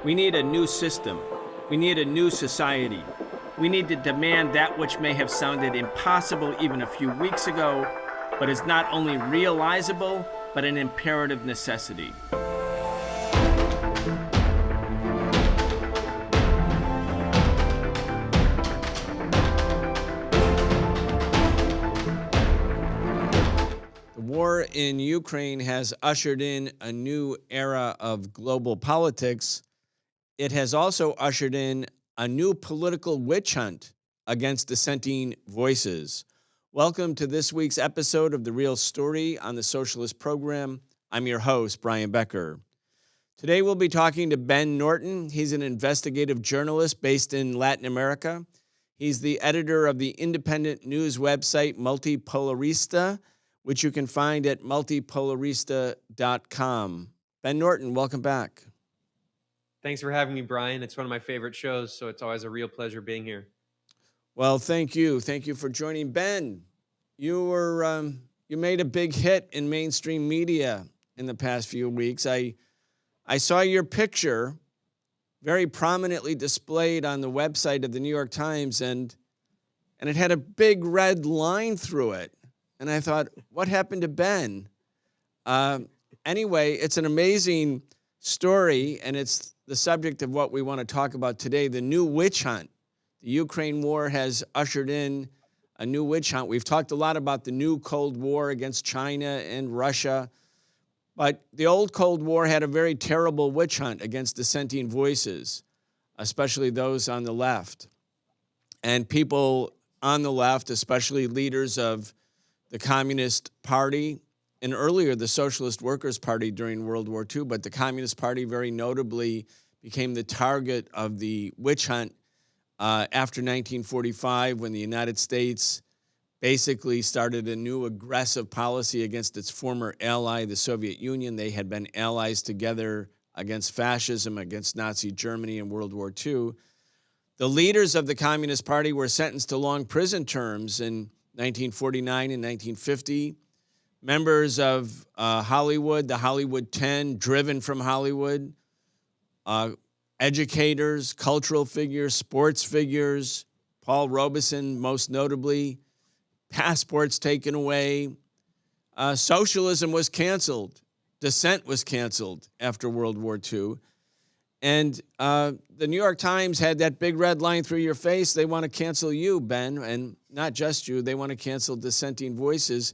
We need a new system. We need a new society. We need to demand that which may have sounded impossible even a few weeks ago, but is not only realizable, but an imperative necessity. The war in Ukraine has ushered in a new era of global politics. It has also ushered in a new political witch hunt against dissenting voices. Welcome to this week's episode of The Real Story on the Socialist program. I'm your host, Brian Becker. Today we'll be talking to Ben Norton. He's an investigative journalist based in Latin America. He's the editor of the independent news website Multipolarista, which you can find at multipolarista.com. Ben Norton, welcome back. Thanks for having me, Brian. It's one of my favorite shows, so it's always a real pleasure being here. Well, thank you. Thank you for joining. Ben, you made a big hit in mainstream media in the past few weeks. I saw your picture very prominently displayed on the website of the New York Times, and it had a big red line through it. And I thought, what happened to Ben? Anyway, it's an amazing story, and it's the subject of what we want to talk about today, the new witch hunt. The Ukraine war has ushered in a new witch hunt. We've talked a lot about the new Cold War against China and Russia, but the old Cold War had a very terrible witch hunt against dissenting voices, especially those on the left. And people on the left, especially leaders of the Communist Party, and earlier the Socialist Workers' Party during World War II, but the Communist Party very notably became the target of the witch hunt after 1945, when the United States basically started a new aggressive policy against its former ally, the Soviet Union. They had been allies together against fascism, against Nazi Germany in World War II. The leaders of the Communist Party were sentenced to long prison terms in 1949 and 1950. Members of Hollywood, the Hollywood 10, driven from Hollywood, educators, cultural figures, sports figures, Paul Robeson most notably, passports taken away. Socialism was canceled. Dissent was canceled after World War II. And the New York Times had that big red line through your face. They want to cancel you, Ben, and not just you. They want to cancel dissenting voices.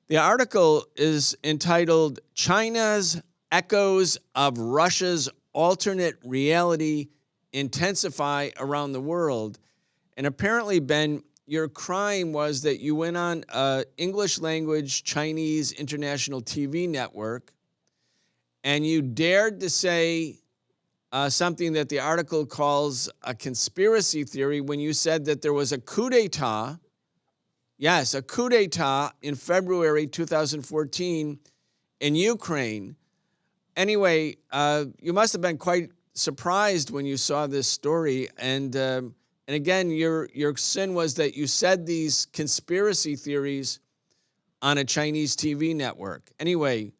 The article is entitled, "China's Echoes of Russia's Alternate Reality Intensify Around the World." And apparently, Ben, your crime was that you went on an English language Chinese international TV network and you dared to say something that the article calls a conspiracy theory when you said that there was a coup d'etat. Yes, a coup d'etat in February 2014 in Ukraine. Anyway, you must have been quite surprised when you saw this story. And again, your sin was that you said these conspiracy theories on a Chinese TV network. Anyway,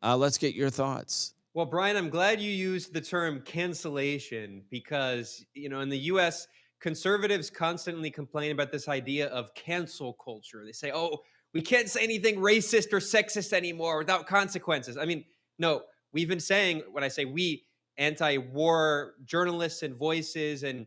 let's get your thoughts. Well, Brian, I'm glad you used the term cancellation because, in the U.S., conservatives constantly complain about this idea of cancel culture. They say, oh, we can't say anything racist or sexist anymore without consequences. I mean, no, we've been saying, when I say we, anti-war journalists and voices and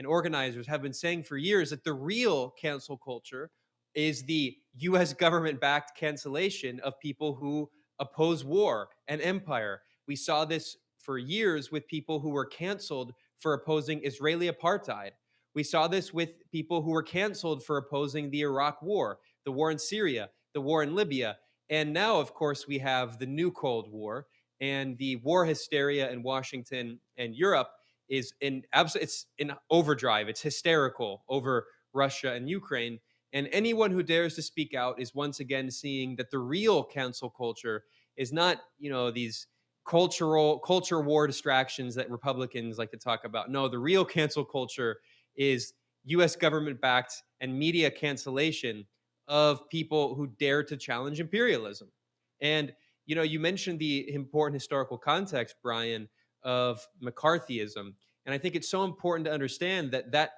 organizers have been saying for years that the real cancel culture is the U.S. government-backed cancellation of people who oppose war and empire. We saw this for years with people who were canceled for opposing Israeli apartheid. We saw this with people who were canceled for opposing the Iraq War, the war in Syria, the war in Libya. And now, of course, we have the new Cold War, and the war hysteria in Washington and Europe is it's in overdrive. It's hysterical over Russia and Ukraine. And anyone who dares to speak out is once again seeing that the real cancel culture is not, these culture war distractions that Republicans like to talk about. No, the real cancel culture is U.S. government-backed and media cancellation of people who dare to challenge imperialism. And, you mentioned the important historical context, Brian, of McCarthyism. And I think it's so important to understand that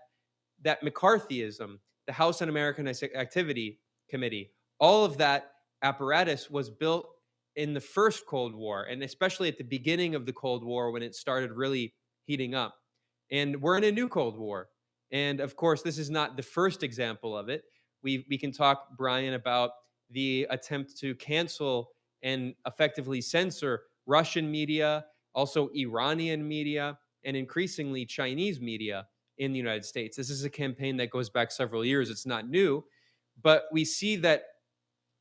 McCarthyism, the House Un-American Activity Committee, all of that apparatus was built in the first Cold War, and especially at the beginning of the Cold War when it started really heating up. And we're in a new Cold War. And of course, this is not the first example of it. We can talk, Brian, about the attempt to cancel and effectively censor Russian media, also Iranian media, and increasingly Chinese media in the United States. This is a campaign that goes back several years. It's not new, but we see that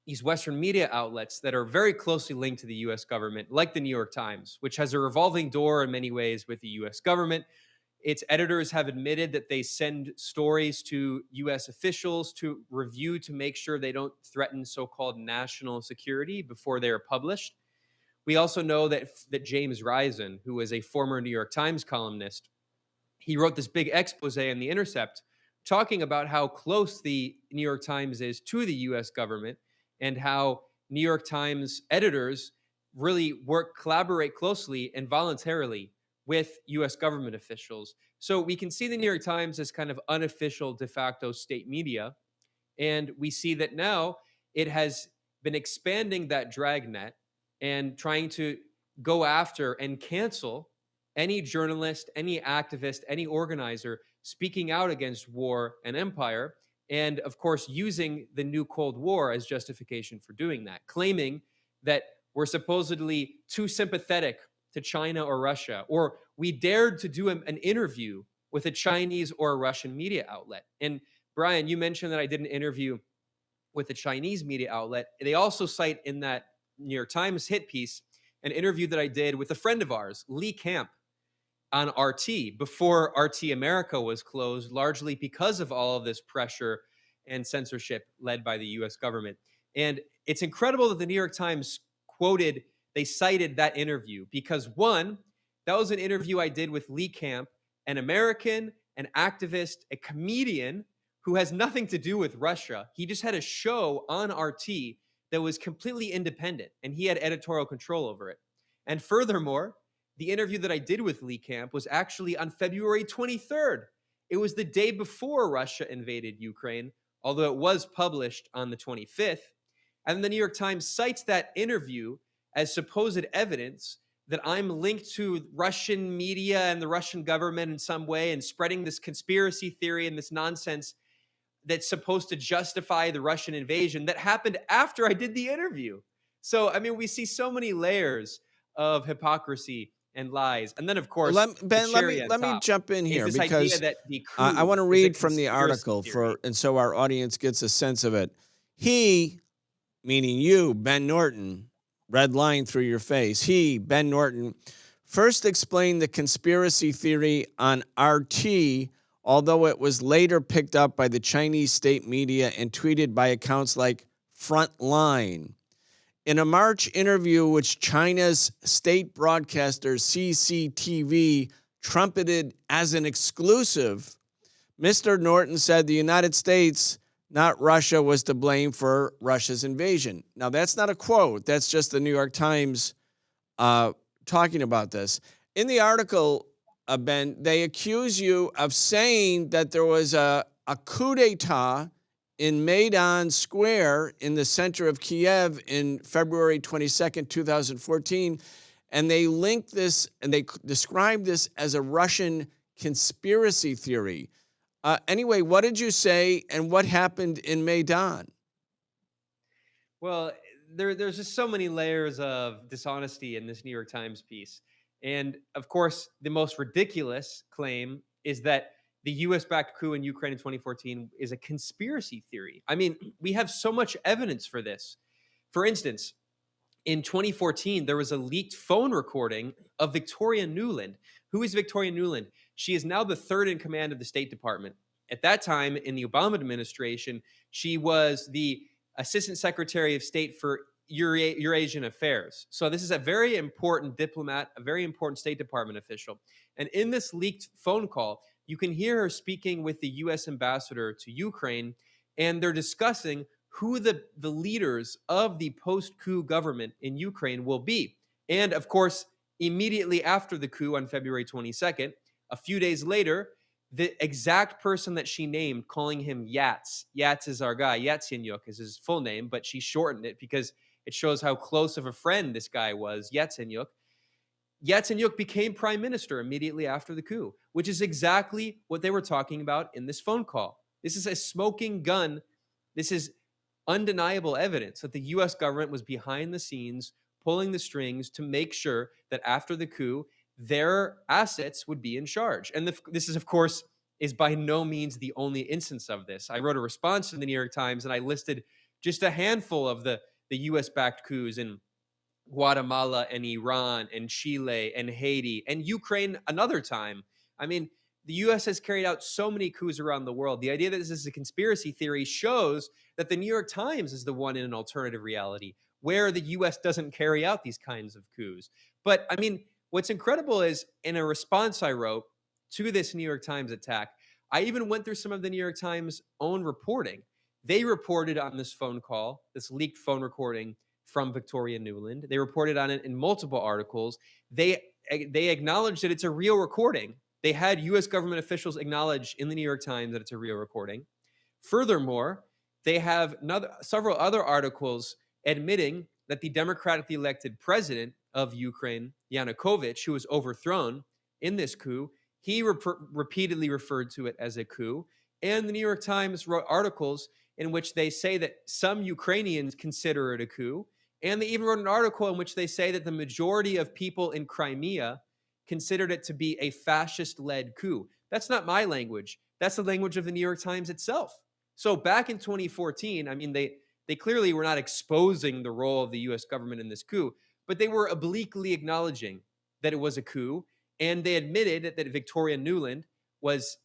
these Western media outlets that are very closely linked to the US government, like the New York Times, which has a revolving door in many ways with the US government. Its editors have admitted that they send stories to US officials to review to make sure they don't threaten so-called national security before they are published. We also know that James Risen, who was a former New York Times columnist, he wrote this big expose in The Intercept talking about how close the New York Times is to the US government and how New York Times editors really collaborate closely and voluntarily with US government officials. So we can see the New York Times as kind of unofficial de facto state media. And we see that now it has been expanding that dragnet and trying to go after and cancel any journalist, any activist, any organizer speaking out against war and empire. And of course, using the new Cold War as justification for doing that, claiming that we're supposedly too sympathetic to China or Russia, or we dared to do an interview with a Chinese or a Russian media outlet. And Brian, you mentioned that I did an interview with a Chinese media outlet. They also cite in that New York Times hit piece an interview that I did with a friend of ours, Lee Camp, on RT before RT America was closed, largely because of all of this pressure and censorship led by the US government. And it's incredible that the New York Times they cited that interview because one, that was an interview I did with Lee Camp, an American, an activist, a comedian who has nothing to do with Russia. He just had a show on RT that was completely independent and he had editorial control over it. And furthermore, the interview that I did with Lee Camp was actually on February 23rd. It was the day before Russia invaded Ukraine, although it was published on the 25th. And the New York Times cites that interview as supposed evidence that I'm linked to Russian media and the Russian government in some way and spreading this conspiracy theory and this nonsense that's supposed to justify the Russian invasion that happened after I did the interview. So, I mean, we see so many layers of hypocrisy and lies. And then, of course, Ben, let me jump in here this idea because that the I coup want to is a read from the conspiracy article theory. and so our audience gets a sense of it. He, meaning you, Ben Norton, red line through your face. He, Ben Norton, first explained the conspiracy theory on RT, although it was later picked up by the Chinese state media and tweeted by accounts like Frontline. In a March interview, which China's state broadcaster CCTV trumpeted as an exclusive, Mr. Norton said the United States, not Russia, was to blame for Russia's invasion. Now, that's not a quote. That's just the New York Times talking about this. In the article, Ben, they accuse you of saying that there was a coup d'etat in Maidan Square in the center of Kiev in February 22nd, 2014, and they link this and they describe this as a Russian conspiracy theory. Anyway, what did you say and what happened in Maidan? Well, there's just so many layers of dishonesty in this New York Times piece. And of course, the most ridiculous claim is that the US-backed coup in Ukraine in 2014 is a conspiracy theory. I mean, we have so much evidence for this. For instance, in 2014, there was a leaked phone recording of Victoria Nuland. Who is Victoria Nuland? She is now the third in command of the State Department. At that time, in the Obama administration, she was the Assistant Secretary of State for Eurasian Affairs. So this is a very important diplomat, a very important State Department official. And in this leaked phone call, you can hear her speaking with the U.S. ambassador to Ukraine, and they're discussing who the leaders of the post-coup government in Ukraine will be. And of course, immediately after the coup on February 22nd. A few days later, the exact person that she named, calling him Yats. Yats is our guy. Yatsenyuk is his full name, but she shortened it because it shows how close of a friend this guy was, Yatsenyuk. Yatsenyuk became prime minister immediately after the coup, which is exactly what they were talking about in this phone call. This is a smoking gun. This is undeniable evidence that the US government was behind the scenes pulling the strings to make sure that after the coup, their assets would be in charge. And this is, of course, is by no means the only instance of this. I wrote a response to the New York Times and I listed just a handful of the US backed coups in Guatemala and Iran and Chile and Haiti and Ukraine another time. I mean, the US has carried out so many coups around the world. The idea that this is a conspiracy theory shows that the New York Times is the one in an alternative reality where the US doesn't carry out these kinds of coups. But I mean, what's incredible is in a response I wrote to this New York Times attack, I even went through some of the New York Times' own reporting. They reported on this phone call, this leaked phone recording from Victoria Nuland. They reported on it in multiple articles. They acknowledged that it's a real recording. They had US government officials acknowledge in the New York Times that it's a real recording. Furthermore, they have several other articles admitting that the democratically elected president of Ukraine, Yanukovych, who was overthrown in this coup, he repeatedly referred to it as a coup. And the New York Times wrote articles in which they say that some Ukrainians consider it a coup. And they even wrote an article in which they say that the majority of people in Crimea considered it to be a fascist-led coup. That's not my language. That's the language of the New York Times itself. So back in 2014, I mean, they clearly were not exposing the role of the US government in this coup, but they were obliquely acknowledging that it was a coup. And they admitted that Victoria Nuland was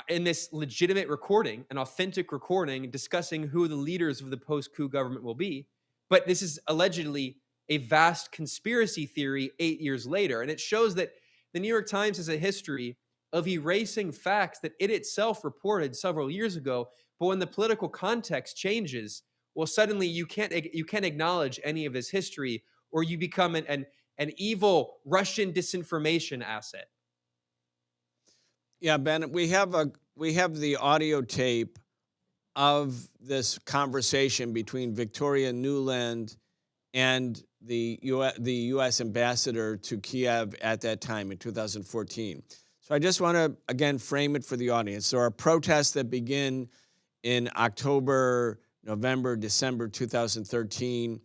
in this legitimate recording, an authentic recording discussing who the leaders of the post-coup government will be. But this is allegedly a vast conspiracy theory 8 years later. And it shows that the New York Times has a history of erasing facts that it itself reported several years ago. But when the political context changes, well, suddenly you can't acknowledge any of this history, or you become an evil Russian disinformation asset. Yeah, Ben, we have the audio tape of this conversation between Victoria Nuland and the U.S. ambassador to Kiev at that time in 2014. So I just want to, again, frame it for the audience. There are protests that begin in October, November, December 2013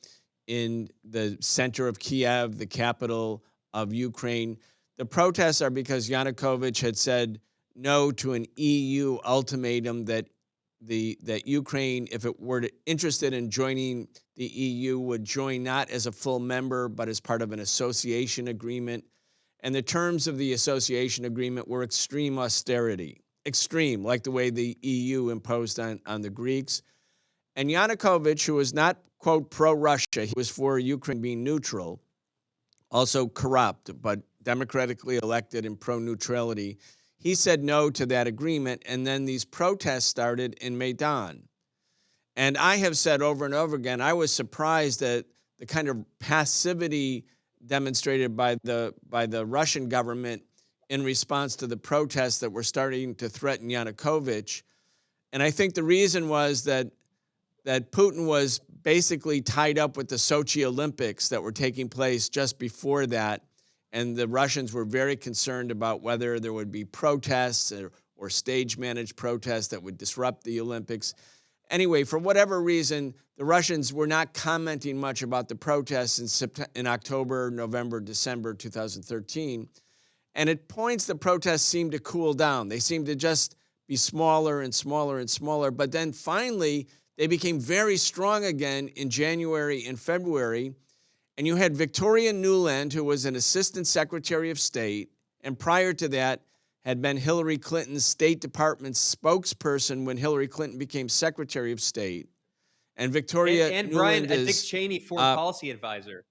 in the center of Kiev, the capital of Ukraine. The protests are because Yanukovych had said no to an EU ultimatum that Ukraine, if it were interested in joining the EU, would join not as a full member, but as part of an association agreement. And the terms of the association agreement were extreme austerity, extreme, like the way the EU imposed on the Greeks. And Yanukovych, who was not, quote, pro-Russia, he was for Ukraine being neutral, also corrupt, but democratically elected and pro-neutrality. He said no to that agreement, and then these protests started in Maidan. And I have said over and over again, I was surprised at the kind of passivity demonstrated by the Russian government in response to the protests that were starting to threaten Yanukovych. And I think the reason was that Putin was basically tied up with the Sochi Olympics that were taking place just before that. And the Russians were very concerned about whether there would be protests or stage-managed protests that would disrupt the Olympics. Anyway, for whatever reason, the Russians were not commenting much about the protests in October, November, December 2013. And at points, the protests seemed to cool down. They seemed to just be smaller and smaller and smaller. But then finally, they became very strong again in January and February. And you had Victoria Nuland, who was an assistant secretary of state, and prior to that had been Hillary Clinton's State Department spokesperson when Hillary Clinton became Secretary of State. And Victoria and Nuland Brian, is Dick Cheney, foreign policy advisor.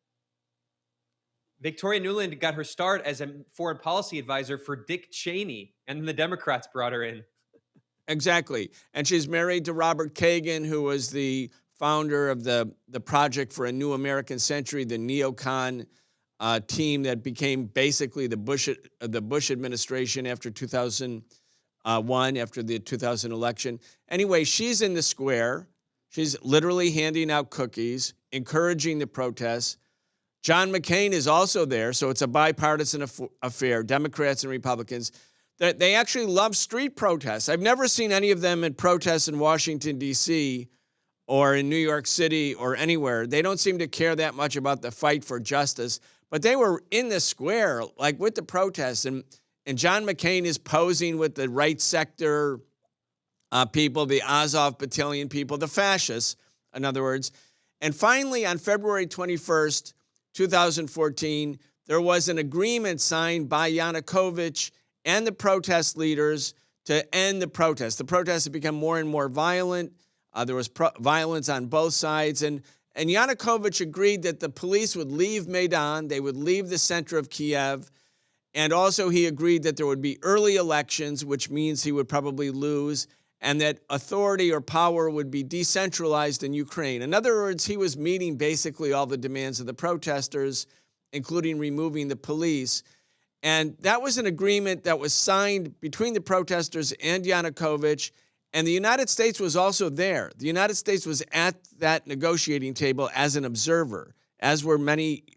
Victoria Nuland got her start as a foreign policy advisor for Dick Cheney, and the Democrats brought her in. Exactly. And she's married to Robert Kagan, who was the founder of the Project for a New American Century, the neocon team that became basically the Bush administration after 2001, after the 2000 election. Anyway, she's in the square. She's literally handing out cookies, encouraging the protests. John McCain is also there, so it's a bipartisan affair, Democrats and Republicans. They actually love street protests. I've never seen any of them in protests in Washington, D.C., or in New York City or anywhere. They don't seem to care that much about the fight for justice, but they were in the square, like with the protests. And John McCain is posing with the right sector people, the Azov Battalion people, the fascists, in other words. And finally, on February 21st, 2014, there was an agreement signed by Yanukovych and the protest leaders to end the protests. The protests have become more and more violent. There was violence on both sides. And Yanukovych agreed that the police would leave Maidan, they would leave the center of Kiev, and also he agreed that there would be early elections, which means he would probably lose, and that authority or power would be decentralized in Ukraine. In other words, he was meeting basically all the demands of the protesters, including removing the police. And that was an agreement that was signed between the protesters and Yanukovych, and the United States was also there. The United States was at that negotiating table as an observer, as were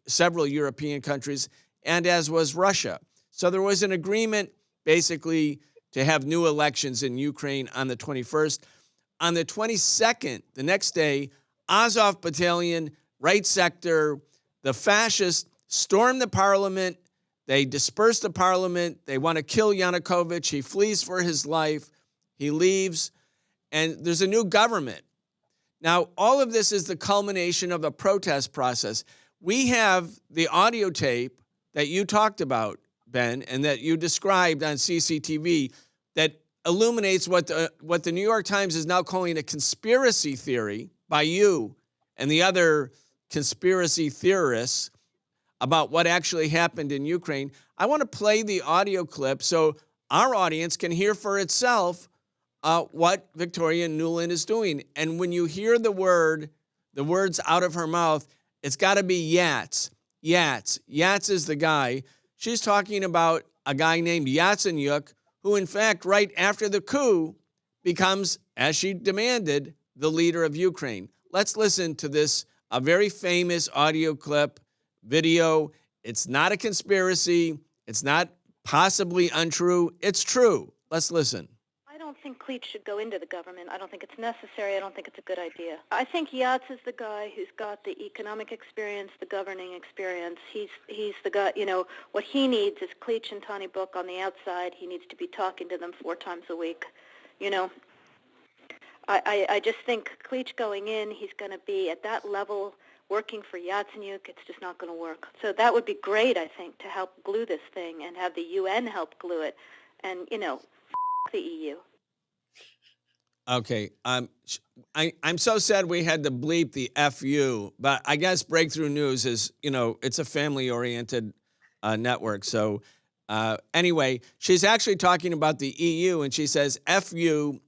several European countries, and as was Russia. So there was an agreement basically to have new elections in Ukraine on the 21st. On the 22nd, the next day, Azov Battalion, right sector, the fascists storm the parliament. They disperse the parliament. They want to kill Yanukovych. He flees for his life. He leaves, and there's a new government. Now, all of this is the culmination of a protest process. We have the audio tape that you talked about, Ben, and that you described on CCTV that illuminates what the New York Times is now calling a conspiracy theory by you and the other conspiracy theorists about what actually happened in Ukraine. I want to play the audio clip so our audience can hear for itself what Victoria Nuland is doing. And when you hear the words out of her mouth, it's got to be Yats. Yats. Yats is the guy. She's talking about a guy named Yatsenyuk, who in fact, right after the coup, becomes, as she demanded, the leader of Ukraine. Let's listen to this, a very famous audio clip, video. It's not a conspiracy. It's not possibly untrue. It's true. Let's listen. I don't think Cleach should go into the government. I don't think it's necessary. I don't think it's a good idea. I think Yats is the guy who's got the economic experience, the governing experience. He's the guy, what he needs is Cleach and Tony Book on the outside. He needs to be talking to them 4 times a week. I just think Cleach going in, he's going to be at that level working for Yatsenyuk. It's just not going to work. So that would be great, I think, to help glue this thing and have the UN help glue it. And, the EU. Okay. I'm so sad we had to bleep the FU, but I guess Breakthrough News is, it's a family-oriented network. So anyway, she's actually talking about the EU, and she says FU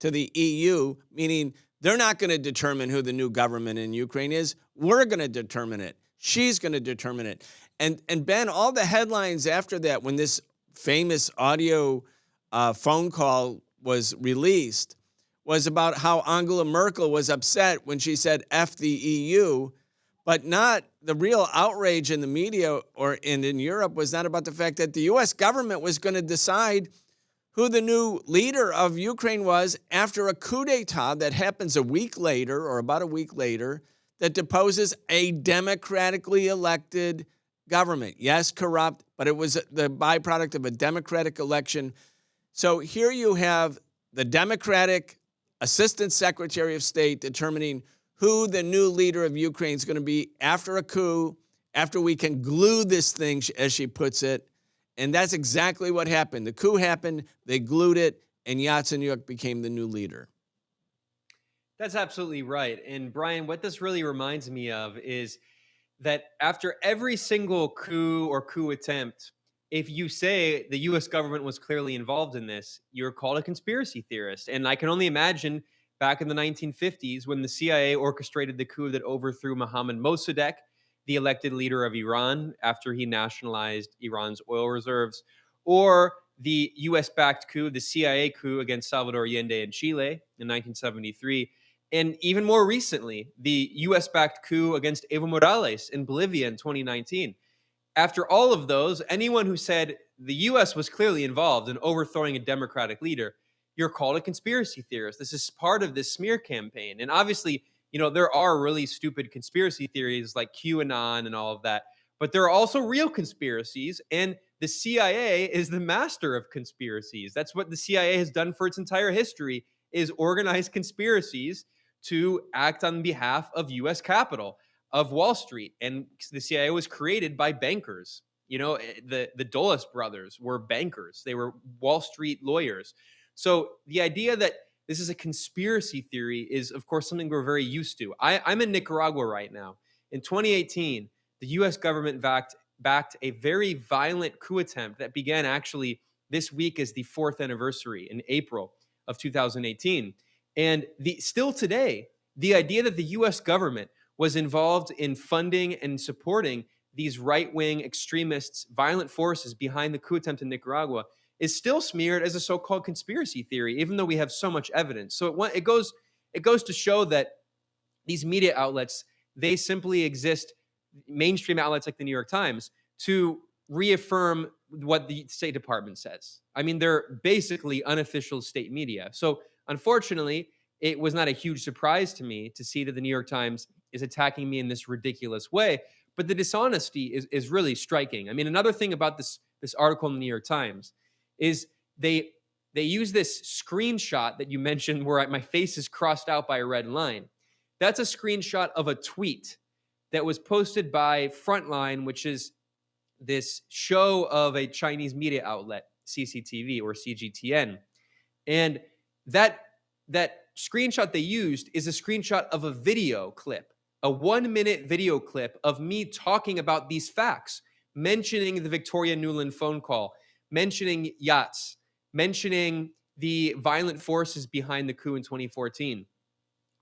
to the EU, meaning they're not going to determine who the new government in Ukraine is. We're going to determine it. She's going to determine it. And Ben, all the headlines after that, when this famous audio phone call was released, was about how Angela Merkel was upset when she said F the EU, but not the real outrage in the media or in Europe was not about the fact that the U.S. government was going to decide who the new leader of Ukraine was after a coup d'etat that happens a week later or about a week later that deposes a democratically elected government. Yes, corrupt, but it was the byproduct of a democratic election. So here you have the Democratic Assistant Secretary of State determining who the new leader of Ukraine is going to be after a coup, after we can glue this thing, as she puts it. And that's exactly what happened. The coup happened, they glued it, and Yatsenyuk became the new leader. That's absolutely right. And Brian, what this really reminds me of is that after every single coup or coup attempt, if you say the U.S. government was clearly involved in this, you're called a conspiracy theorist. And I can only imagine back in the 1950s when the CIA orchestrated the coup that overthrew Mohammad Mossadegh, the elected leader of Iran after he nationalized Iran's oil reserves, or the US-backed coup, the CIA coup against Salvador Allende in Chile in 1973, and even more recently, the US-backed coup against Evo Morales in Bolivia in 2019. After all of those, anyone who said the US was clearly involved in overthrowing a democratic leader, you're called a conspiracy theorist. This is part of this smear campaign. And obviously, there are really stupid conspiracy theories like QAnon and all of that, but there are also real conspiracies, and the CIA is the master of conspiracies. That's what the CIA has done for its entire history, is organize conspiracies to act on behalf of US capital, of Wall Street. And the CIA was created by bankers. The Dulles brothers were bankers. They were Wall Street lawyers. So the idea that this is a conspiracy theory is, of course, something we're very used to. I'm in Nicaragua right now. In 2018, the U.S. government backed a very violent coup attempt that began actually this week as the 4th anniversary in April of 2018. And still today, the idea that the U.S. government was involved in funding and supporting these right-wing extremists, violent forces behind the coup attempt in Nicaragua is still smeared as a so-called conspiracy theory, even though we have so much evidence. So it goes to show that these media outlets, they simply exist, mainstream outlets like the New York Times, to reaffirm what the State Department says. I mean, they're basically unofficial state media. So unfortunately, it was not a huge surprise to me to see that the New York Times is attacking me in this ridiculous way. But the dishonesty is really striking. I mean, another thing about this article in the New York Times is they use this screenshot that you mentioned where my face is crossed out by a red line. That's a screenshot of a tweet that was posted by Frontline, which is this show of a Chinese media outlet, CCTV or CGTN. And that screenshot they used is a screenshot of a video clip, a 1-minute video clip of me talking about these facts, mentioning the Victoria Nuland phone call, mentioning yachts, mentioning the violent forces behind the coup in 2014.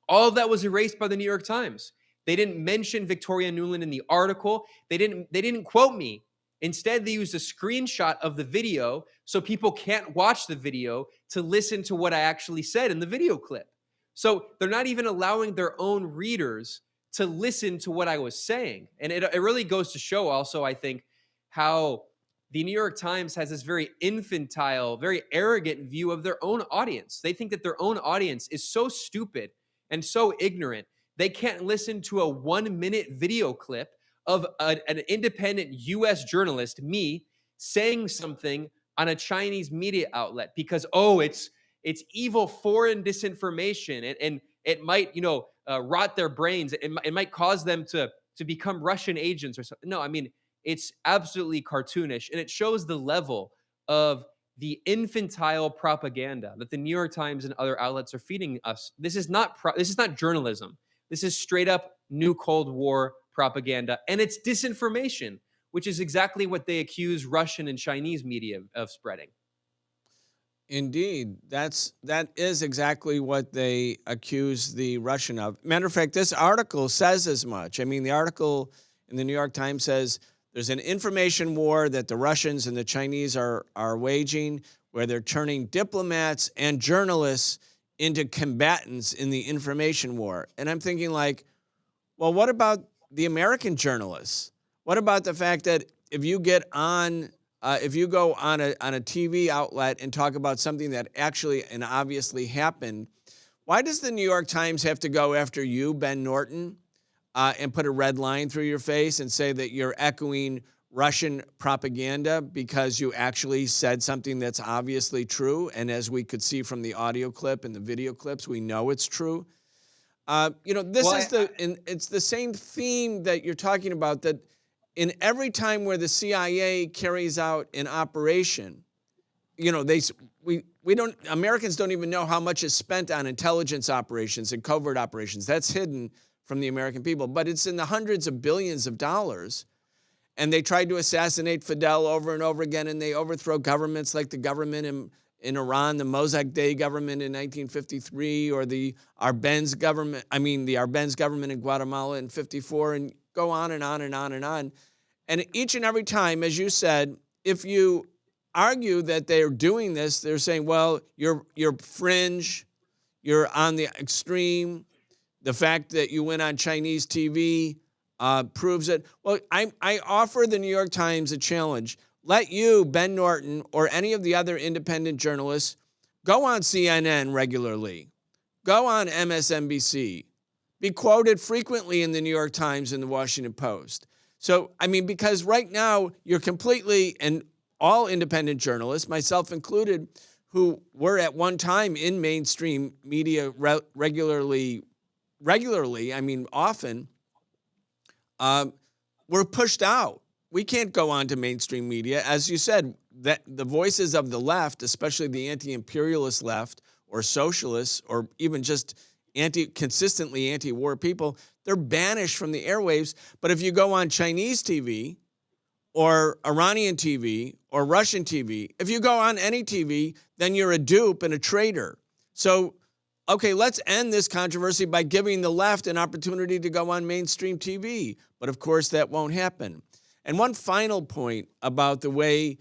All of that was erased by the New York Times. They didn't mention Victoria Nuland in the article. They didn't quote me. Instead, they used a screenshot of the video so people can't watch the video to listen to what I actually said in the video clip. So they're not even allowing their own readers to listen to what I was saying. And it really goes to show also, I think, how the New York Times has this very infantile, very arrogant view of their own audience. They think that their own audience is so stupid and so ignorant, they can't listen to a 1-minute video clip of an independent U.S. journalist, me, saying something on a Chinese media outlet because, it's evil foreign disinformation and it might, rot their brains. It might cause them to become Russian agents or something. No, I mean, it's absolutely cartoonish, and it shows the level of the infantile propaganda that the New York Times and other outlets are feeding us. This is not journalism. This is straight up new Cold War propaganda, and it's disinformation, which is exactly what they accuse Russian and Chinese media of spreading. Indeed, that is exactly what they accuse the Russian of. Matter of fact, this article says as much. I mean, the article in the New York Times says there's an information war that the Russians and the Chinese are waging, where they're turning diplomats and journalists into combatants in the information war. And I'm thinking like, well, what about the American journalists? What about the fact that if you go on a TV outlet and talk about something that actually and obviously happened, why does the New York Times have to go after you, Ben Norton, and put a red line through your face and say that you're echoing Russian propaganda because you actually said something that's obviously true? And as we could see from the audio clip and the video clips, we know it's true. It's the same theme that you're talking about, that in every time where the CIA carries out an operation, Americans don't even know how much is spent on intelligence operations and covert operations. That's hidden from the American people, but it's in the hundreds of billions of dollars. And they tried to assassinate Fidel over and over again, and they overthrow governments like the government in Iran, the Mossadegh government in 1953, or the Arbenz government in Guatemala in 54. And go on and on and on and on. And each and every time, as you said, if you argue that they're doing this, they're saying, well, you're fringe, you're on the extreme. The fact that you went on Chinese TV proves it. Well, I offer the New York Times a challenge. Let you, Ben Norton, or any of the other independent journalists go on CNN regularly. Go on MSNBC. Be quoted frequently in the New York Times and the Washington Post. So, I mean, because right now you're completely, and all independent journalists, myself included, who were at one time in mainstream media regularly, I mean, often, we're pushed out. We can't go on to mainstream media. As you said, that the voices of the left, especially the anti-imperialist left or socialists or even just consistently anti-war people, they're banished from the airwaves. But if you go on Chinese TV or Iranian TV or Russian TV, if you go on any TV, then you're a dupe and a traitor. So, okay, let's end this controversy by giving the left an opportunity to go on mainstream TV. But of course, that won't happen. And one final point about the way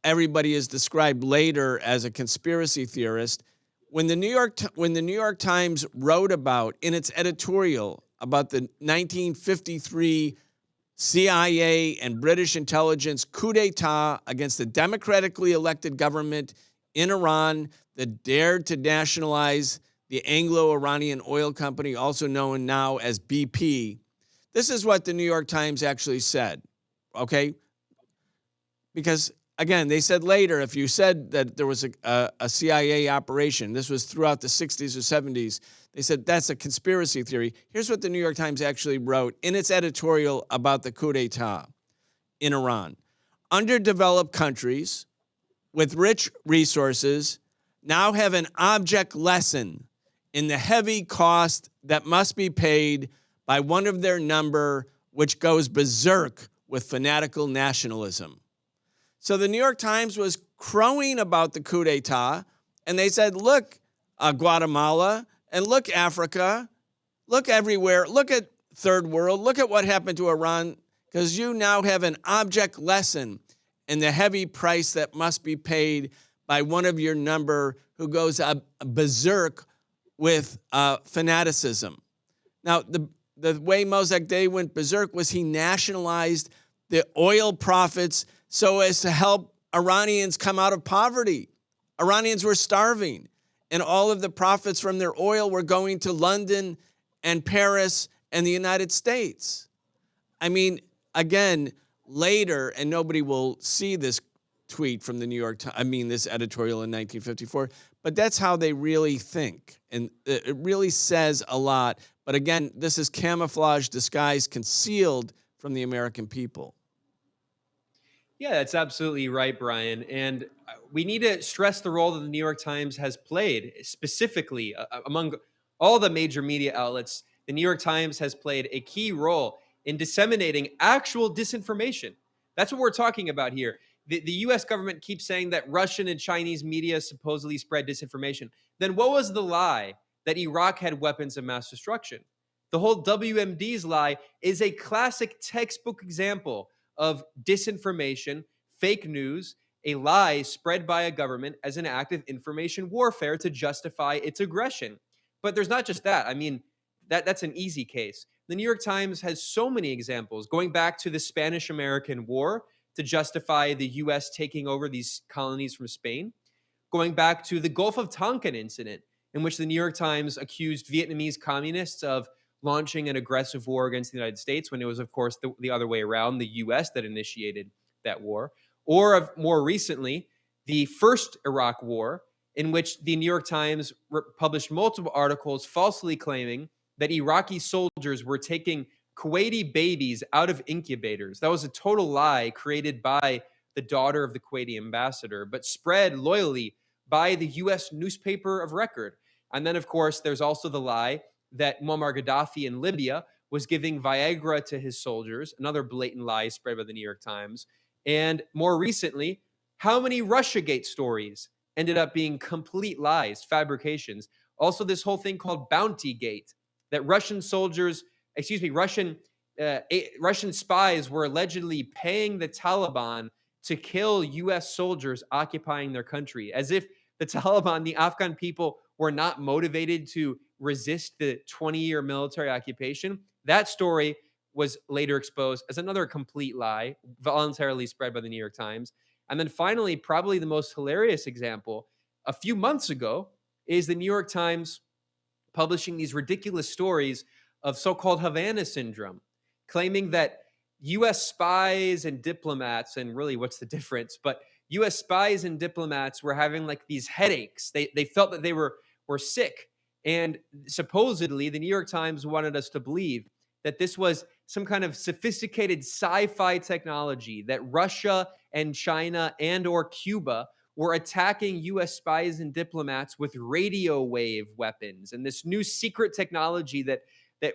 everybody is described later as a conspiracy theorist. When the New York Times wrote about, in its editorial, about the 1953 CIA and British intelligence coup d'etat against the democratically elected government in Iran that dared to nationalize the Anglo-Iranian oil company, also known now as BP, this is what the New York Times actually said, okay? Because, again, they said later, if you said that there was a CIA operation, this was throughout the 60s or 70s, they said that's a conspiracy theory. Here's what the New York Times actually wrote in its editorial about the coup d'etat in Iran. Underdeveloped countries with rich resources now have an object lesson in the heavy cost that must be paid by one of their number, which goes berserk with fanatical nationalism. So the New York Times was crowing about the coup d'etat, and they said, look, Guatemala, and look, Africa, look everywhere, look at third world, look at what happened to Iran, because you now have an object lesson in the heavy price that must be paid by one of your number who goes berserk with fanaticism. Now, the way Mossadegh went berserk was he nationalized the oil profits so as to help Iranians come out of poverty. Iranians were starving, and all of the profits from their oil were going to London and Paris and the United States. I mean, again, later, and nobody will see this tweet from the New York Times, this editorial in 1954, but that's how they really think. And it really says a lot. But again, this is camouflage, disguise, concealed from the American people. Yeah, that's absolutely right, Brian. And we need to stress the role that the New York Times has played, specifically among all the major media outlets. The New York Times has played a key role in disseminating actual disinformation. That's what we're talking about here. The U.S. government keeps saying that Russian and Chinese media supposedly spread disinformation. Then what was the lie that Iraq had weapons of mass destruction? The whole WMD's lie is a classic textbook example of disinformation, fake news, a lie spread by a government as an act of information warfare to justify its aggression. But there's not just that. That's an easy case. The New York Times has so many examples, going back to the Spanish-American War to justify the U.S. taking over these colonies from Spain, going back to the Gulf of Tonkin incident, in which the New York Times accused Vietnamese communists of launching an aggressive war against the United States, when it was, of course, the other way around, the U.S. that initiated that war. Or more recently, the first Iraq war, in which the New York Times published multiple articles falsely claiming that Iraqi soldiers were taking Kuwaiti babies out of incubators. That was a total lie created by the daughter of the Kuwaiti ambassador, but spread loyally by the U.S. newspaper of record. And then, of course, there's also the lie that Muammar Gaddafi in Libya was giving Viagra to his soldiers, another blatant lie spread by the New York Times. And more recently, how many Russiagate stories ended up being complete lies, fabrications? Also, this whole thing called Bountygate, that Russian Russian spies were allegedly paying the Taliban to kill U.S. soldiers occupying their country, as if the Taliban, the Afghan people, were not motivated to resist the 20-year military occupation. That story was later exposed as another complete lie, voluntarily spread by the New York Times. And then finally, probably the most hilarious example, a few months ago, is the New York Times publishing these ridiculous stories of so-called Havana syndrome, claiming that U.S. spies and diplomats, and really what's the difference, but U.S. spies and diplomats were having like these headaches. They felt that they were sick. And supposedly the New York Times wanted us to believe that this was some kind of sophisticated sci-fi technology, that Russia and China and or Cuba were attacking U.S. spies and diplomats with radio wave weapons and this new secret technology that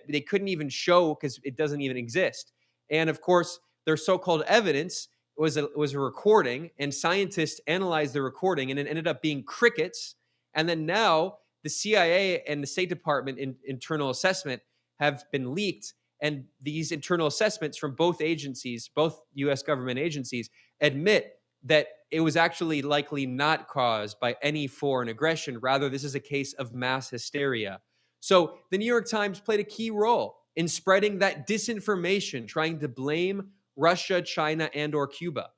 they couldn't even show because it doesn't even exist. And of course, their so-called evidence was a recording, and scientists analyzed the recording, and it ended up being crickets. And then now the CIA and the State Department internal assessment have been leaked, and these internal assessments from both agencies, both U.S. government agencies, admit that it was actually likely not caused by any foreign aggression. Rather, this is a case of mass hysteria. So the New York Times played a key role in spreading that disinformation, trying to blame Russia, China, and or Cuba,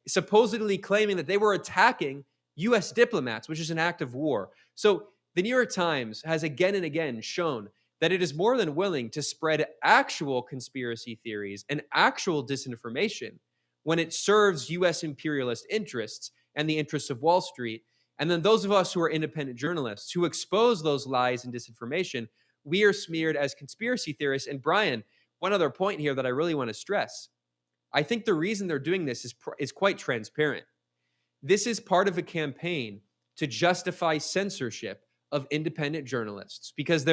supposedly claiming that they were attacking U.S. diplomats, which is an act of war. So the New York Times has again and again shown that it is more than willing to spread actual conspiracy theories and actual disinformation when it serves U.S. imperialist interests and the interests of Wall Street. And then those of us who are independent journalists who expose those lies and disinformation, we are smeared as conspiracy theorists. And Brian, one other point here that I really want to stress. I think the reason they're doing this is quite transparent. This is part of a campaign to justify censorship of independent journalists, because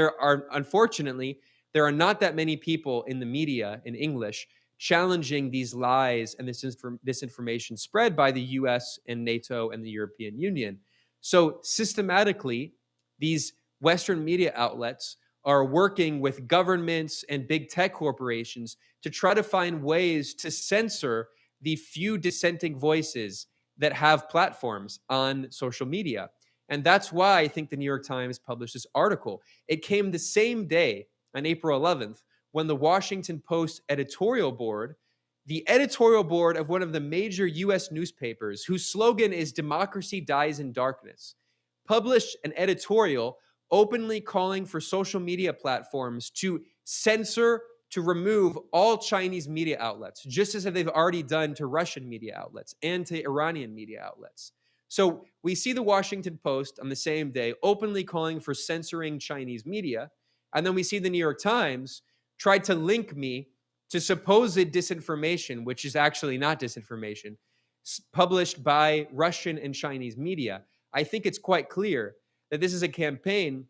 unfortunately, there are not that many people in the media in English challenging these lies and this disinformation spread by the US and NATO and the European Union. So systematically, these Western media outlets are working with governments and big tech corporations to try to find ways to censor the few dissenting voices that have platforms on social media. And that's why I think the New York Times published this article. It came the same day, on April 11th, when the Washington Post editorial board, the editorial board of one of the major US newspapers, whose slogan is "Democracy Dies in Darkness," published an editorial openly calling for social media platforms to censor, to remove all Chinese media outlets, just as they've already done to Russian media outlets and to Iranian media outlets. So we see the Washington Post on the same day openly calling for censoring Chinese media, and then we see the New York Times tried to link me to supposed disinformation, which is actually not disinformation, published by Russian and Chinese media. I think it's quite clear that this is a campaign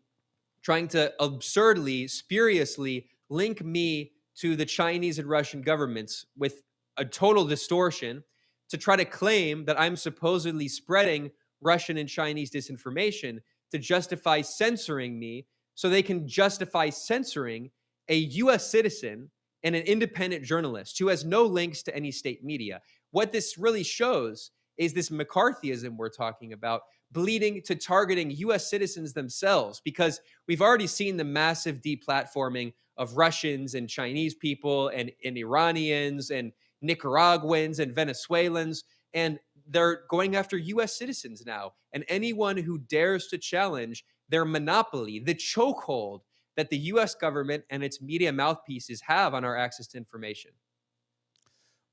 trying to absurdly, spuriously link me to the Chinese and Russian governments with a total distortion to try to claim that I'm supposedly spreading Russian and Chinese disinformation to justify censoring me, so they can justify censoring a US citizen and an independent journalist who has no links to any state media. What this really shows is this McCarthyism we're talking about bleeding to targeting US citizens themselves, because we've already seen the massive deplatforming of Russians and Chinese people and Iranians and Nicaraguans and Venezuelans, and they're going after US citizens now. And anyone who dares to challenge their monopoly, the chokehold that the US government and its media mouthpieces have on our access to information.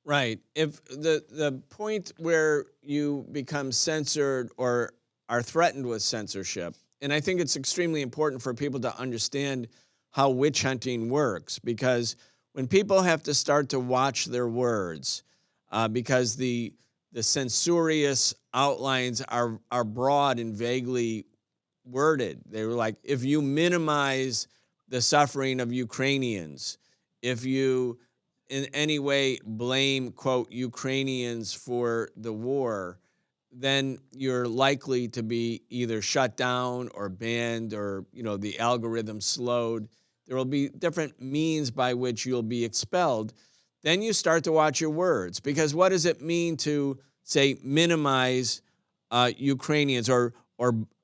Right. If the point where you become censored or are threatened with censorship, and I think it's extremely important for people to understand how witch hunting works, because when people have to start to watch their words, because the censorious outlines are broad and vaguely worded. They were like, if you minimize the suffering of Ukrainians, if you in any way blame, quote, Ukrainians for the war, then you're likely to be either shut down or banned, or, the algorithm slowed. There will be different means by which you'll be expelled. Then you start to watch your words, because what does it mean to, say, minimize Ukrainians, or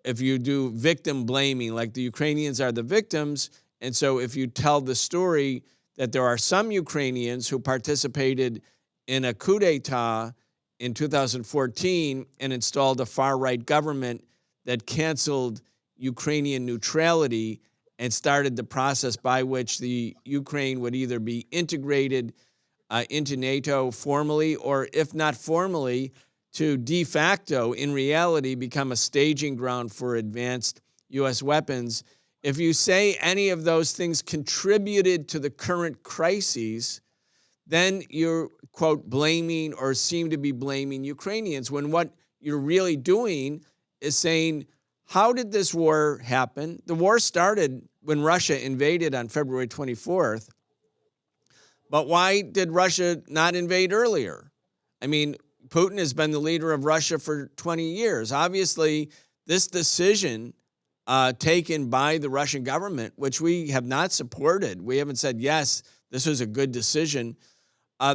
if you do victim blaming, like the Ukrainians are the victims, and so if you tell the story that there are some Ukrainians who participated in a coup d'etat in 2014 and installed a far-right government that canceled Ukrainian neutrality and started the process by which the Ukraine would either be integrated into NATO formally, or if not formally, to de facto, in reality, become a staging ground for advanced U.S. weapons. If you say any of those things contributed to the current crises, then you're, quote, blaming or seem to be blaming Ukrainians, when what you're really doing is saying, how did this war happen? The war started when Russia invaded on February 24th. But why did Russia not invade earlier? I mean, Putin has been the leader of Russia for 20 years. Obviously, this decision taken by the Russian government, which we have not supported, we haven't said, yes, this was a good decision.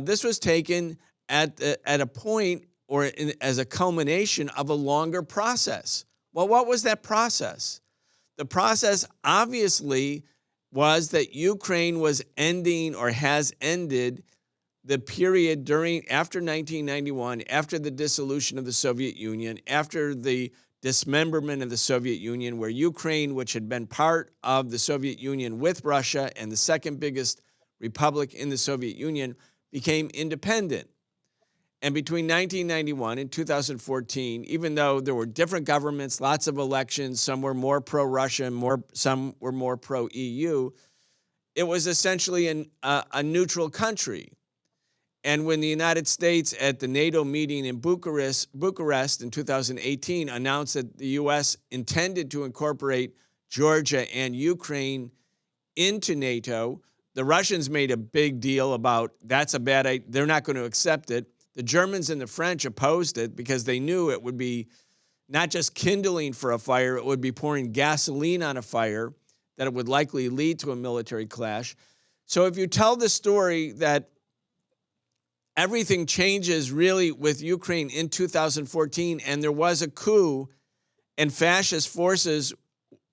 This was taken at a point, or as a culmination of a longer process. Well, what was that process? The process obviously was that Ukraine was ending, or has ended, the period after 1991, after the dissolution of the Soviet Union, after the dismemberment of the Soviet Union, where Ukraine, which had been part of the Soviet Union with Russia and the second biggest republic in the Soviet Union, became independent. And between 1991 and 2014, even though there were different governments, lots of elections, some were more pro-Russia, some were more pro-EU, it was essentially a neutral country. And when the United States, at the NATO meeting in Bucharest in 2018, announced that the U.S. intended to incorporate Georgia and Ukraine into NATO, the Russians made a big deal about, that's a bad idea, they're not going to accept it. The Germans and the French opposed it because they knew it would be not just kindling for a fire, it would be pouring gasoline on a fire, that it would likely lead to a military clash. So if you tell the story that everything changes really with Ukraine in 2014, and there was a coup, and fascist forces,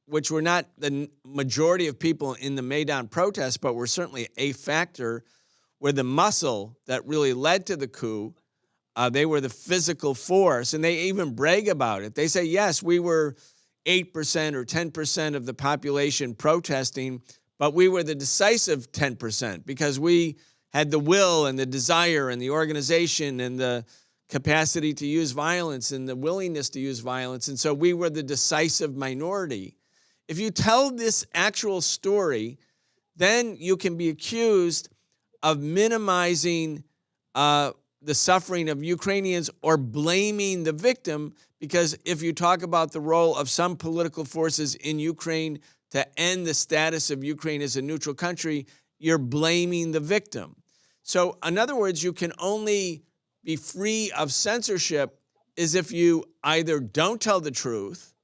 which were not the majority of people in the Maidan protests, but were certainly a factor, were the muscle that really led to the coup. They were the physical force, and they even brag about it. They say, yes, we were 8% or 10% of the population protesting, but we were the decisive 10% because we had the will and the desire and the organization and the capacity to use violence and the willingness to use violence. And so we were the decisive minority. If you tell this actual story, then you can be accused of minimizing the suffering of Ukrainians or blaming the victim, because if you talk about the role of some political forces in Ukraine to end the status of Ukraine as a neutral country, you're blaming the victim. So in other words, you can only be free of censorship is if you either don't tell the truth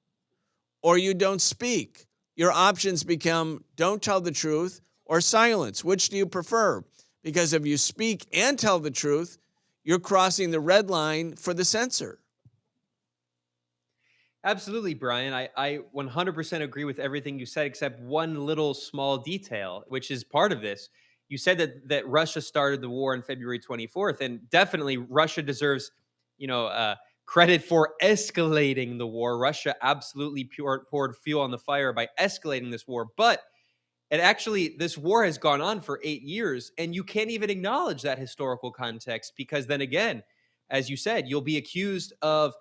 or you don't speak. Your options become don't tell the truth or silence. Which do you prefer? Because if you speak and tell the truth, you're crossing the red line for the censor. Absolutely, Brian. I 100% agree with everything you said, except one little small detail, which is part of this. You said that Russia started the war on February 24th, and definitely Russia deserves, credit for escalating the war. Russia absolutely poured fuel on the fire by escalating this war. But this war has gone on for 8 years, and you can't even acknowledge that historical context, because then again, as you said, you'll be accused of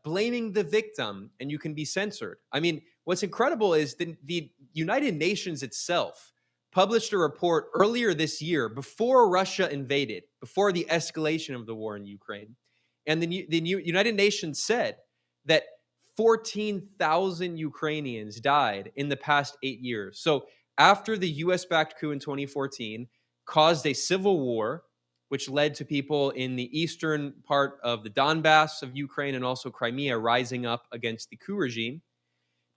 blaming the victim, and you can be censored. I mean, what's incredible is the United Nations itself published a report earlier this year, before Russia invaded, before the escalation of the war in Ukraine. And the United Nations said that 14,000 Ukrainians died in the past 8 years. So after the US-backed coup in 2014 caused a civil war, which led to people in the eastern part of the Donbass of Ukraine and also Crimea rising up against the coup regime,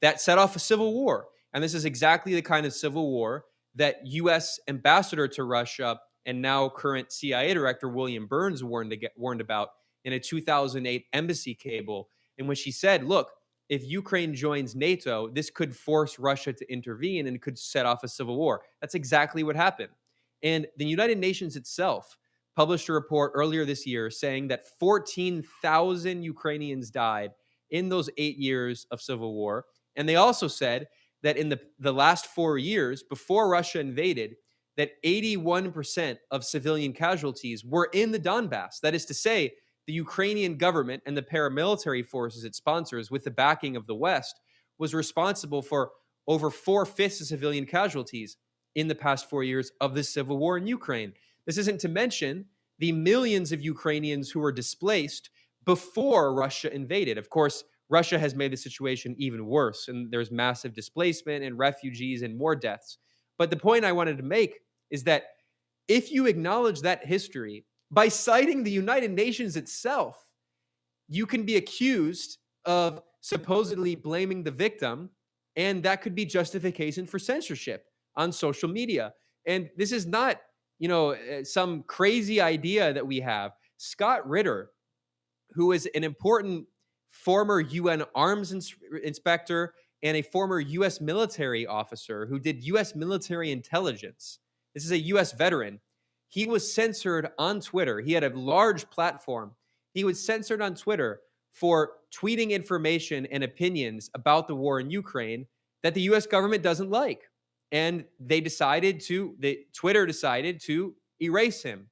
that set off a civil war. And this is exactly the kind of civil war that U.S. ambassador to Russia and now current CIA director William Burns warned about in a 2008 embassy cable, in which he said, look, if Ukraine joins NATO, this could force Russia to intervene and could set off a civil war. That's exactly what happened. And the United Nations itself published a report earlier this year saying that 14,000 Ukrainians died in those 8 years of civil war. And they also said that in the last 4 years before Russia invaded, that 81% of civilian casualties were in the Donbass. That is to say, the Ukrainian government and the paramilitary forces it sponsors, with the backing of the West, was responsible for over 4/5 of civilian casualties in the past 4 years of the civil war in Ukraine. This isn't to mention the millions of Ukrainians who were displaced before Russia invaded. Of course, Russia has made the situation even worse, and there's massive displacement and refugees and more deaths. But the point I wanted to make is that if you acknowledge that history by citing the United Nations itself, you can be accused of supposedly blaming the victim, and that could be justification for censorship on social media. And this is not, some crazy idea that we have. Scott Ritter, who is an important former UN arms inspector and a former U.S. military officer who did U.S. military intelligence. This is a U.S. veteran. He was censored on Twitter. He had a large platform. He was censored on Twitter for tweeting information and opinions about the war in Ukraine that the U.S. government doesn't like. And Twitter decided to erase him,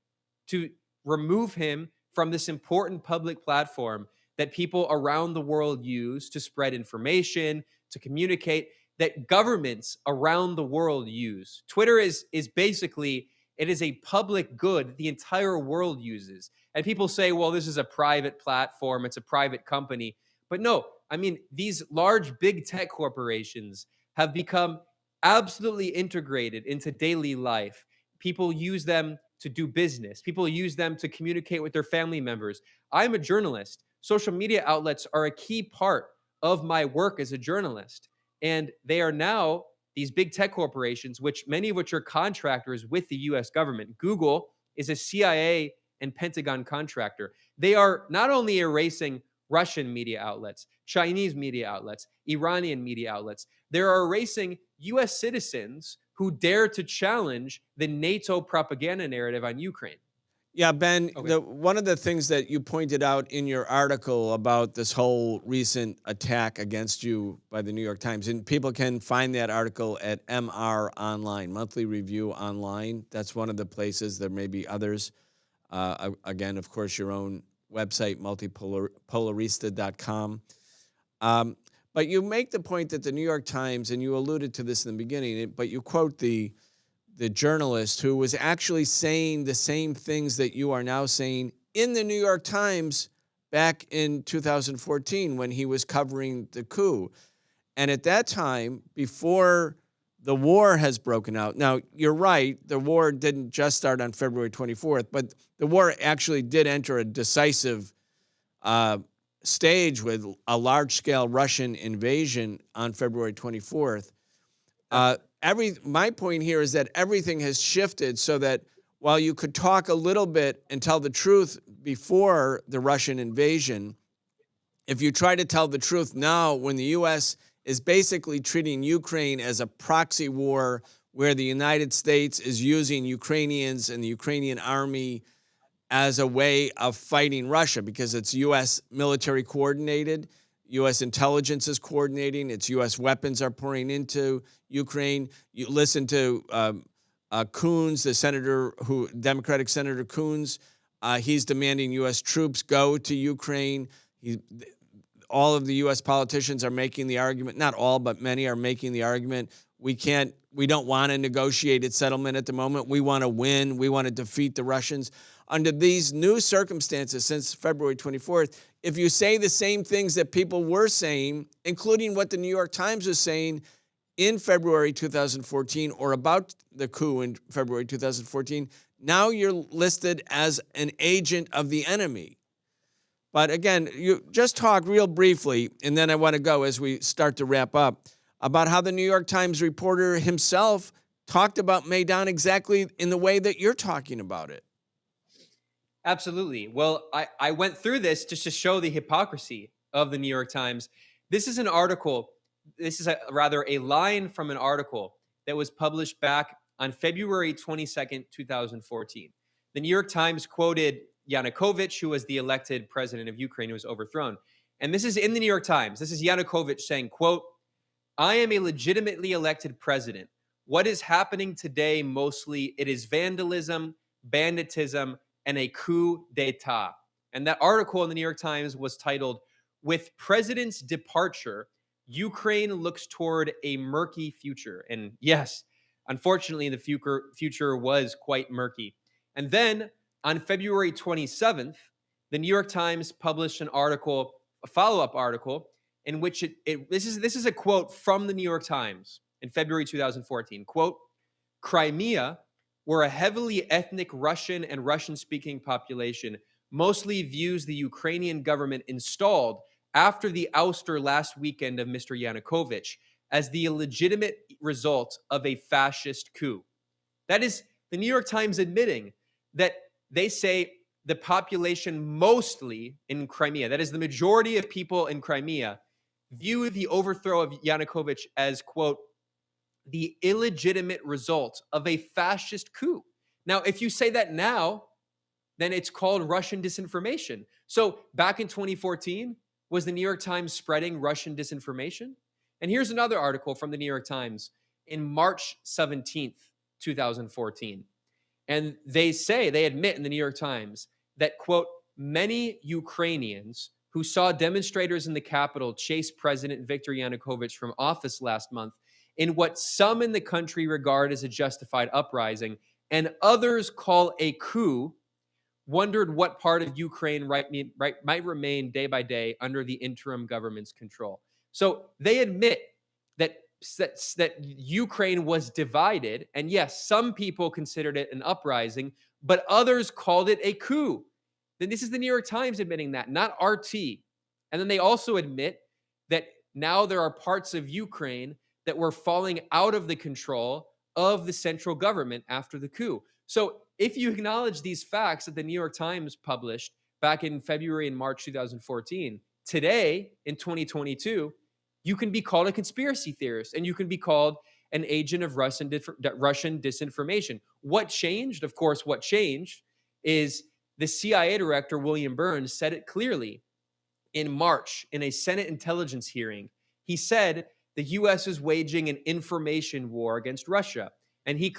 to remove him from this important public platform that people around the world use to spread information, to communicate, that governments around the world use. Twitter is basically, it is a public good the entire world uses. And people say, well, this is a private platform, it's a private company. But no, I mean, these large big tech corporations have become absolutely integrated into daily life. People use them to do business. People use them to communicate with their family members. I'm a journalist. Social media outlets are a key part of my work as a journalist. And they are now these big tech corporations, many of which are contractors with the US government. Google is a CIA and Pentagon contractor. They are not only erasing Russian media outlets, Chinese media outlets, Iranian media outlets, they are erasing US citizens who dare to challenge the NATO propaganda narrative on Ukraine. Yeah, Ben, Okay. one of the things that you pointed out in your article about this whole recent attack against you by the New York Times, and people can find that article at MR Online, Monthly Review Online. That's one of the places. There may be others. Again, of course, your own website, multipolarista.com. But you make the point that the New York Times, and you alluded to this in the beginning, but you quote the journalist who was actually saying the same things that you are now saying in the New York Times back in 2014 when he was covering the coup. And at that time, before the war has broken out, now you're right, the war didn't just start on February 24th, but the war actually did enter a decisive stage with a large-scale Russian invasion on February 24th. My point here is that everything has shifted so that while you could talk a little bit and tell the truth before the Russian invasion, if you try to tell the truth now when the U.S. is basically treating Ukraine as a proxy war where the United States is using Ukrainians and the Ukrainian army as a way of fighting Russia because it's U.S. military coordinated, U.S. intelligence is coordinating, its U.S. weapons are pouring into Ukraine. You listen to Coons, the Democratic Senator Coons. He's demanding U.S. troops go to Ukraine. All of the U.S. politicians are making the argument, not all, but many are making the argument, we don't want a negotiated settlement at the moment. We want to win. We want to defeat the Russians. Under these new circumstances since February 24th, if you say the same things that people were saying, including what the New York Times was saying in February 2014 or about the coup in February 2014, now you're listed as an agent of the enemy. But again, you just talk real briefly, and then I want to go as we start to wrap up, about how the New York Times reporter himself talked about Maidan exactly in the way that you're talking about it. Absolutely. Well, I went through this just to show the hypocrisy of the New York Times. This is an article, this is rather a line from an article that was published back on February 22nd, 2014. The New York Times quoted Yanukovych, who was the elected president of Ukraine who was overthrown. And this is in the New York Times. This is Yanukovych saying, quote, "I am a legitimately elected president. What is happening today mostly, it is vandalism, banditism, and a coup d'etat." And that article in the New York Times was titled, "With President's Departure, Ukraine Looks Toward a Murky Future." And yes, unfortunately, the future was quite murky. And then on February 27th, the New York Times published an article, a follow-up article, in which this is a quote from the New York Times in February 2014. Quote, "Crimea, where a heavily ethnic Russian and Russian-speaking population mostly views the Ukrainian government installed after the ouster last weekend of Mr. Yanukovych as the illegitimate result of a fascist coup." That is the New York Times admitting that they say the population mostly in Crimea, that is the majority of people in Crimea, view the overthrow of Yanukovych as, quote, "the illegitimate result of a fascist coup." Now, if you say that now, then it's called Russian disinformation. So back in 2014, was the New York Times spreading Russian disinformation? And here's another article from the New York Times in March 17th, 2014. And they admit in the New York Times that, quote, "many Ukrainians who saw demonstrators in the Capitol chase President Viktor Yanukovych from office last month in what some in the country regard as a justified uprising and others call a coup, wondered what part of Ukraine might remain day by day under the interim government's control." So they admit that Ukraine was divided, and yes, some people considered it an uprising, but others called it a coup. Then this is the New York Times admitting that, not RT. And then they also admit that now there are parts of Ukraine that were falling out of the control of the central government after the coup. So if you acknowledge these facts that the New York Times published back in February and March 2014, today in 2022, you can be called a conspiracy theorist and you can be called an agent of Russian disinformation. What changed? Of course, what changed is the CIA director, William Burns, said it clearly in March in a Senate intelligence hearing. He said the U.S. is waging an information war against Russia. And he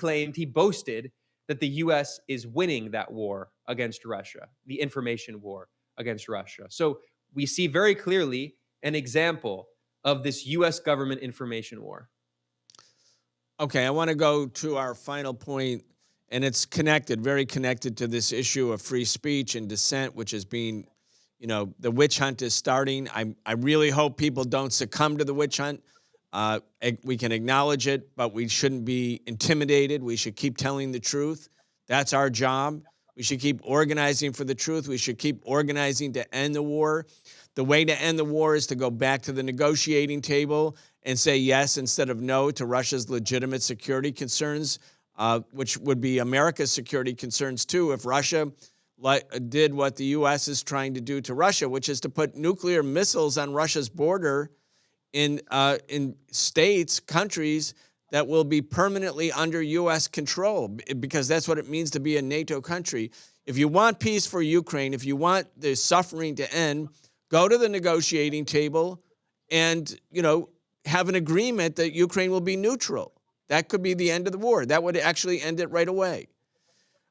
boasted that the U.S. is winning that war against Russia, the information war against Russia. So we see very clearly an example of this U.S. government information war. Okay, I want to go to our final point, and it's connected, very connected to this issue of free speech and dissent, which is being, the witch hunt is starting. I really hope people don't succumb to the witch hunt. We can acknowledge it, but we shouldn't be intimidated. We should keep telling the truth. That's our job. We should keep organizing for the truth. We should keep organizing to end the war. The way to end the war is to go back to the negotiating table and say yes instead of no to Russia's legitimate security concerns, which would be America's security concerns too if Russia did what the U.S. is trying to do to Russia, which is to put nuclear missiles on Russia's border in states, countries that will be permanently under U.S. control, because that's what it means to be a NATO country. If you want peace for Ukraine, if you want the suffering to end, go to the negotiating table and, have an agreement that Ukraine will be neutral. That could be the end of the war. That would actually end it right away.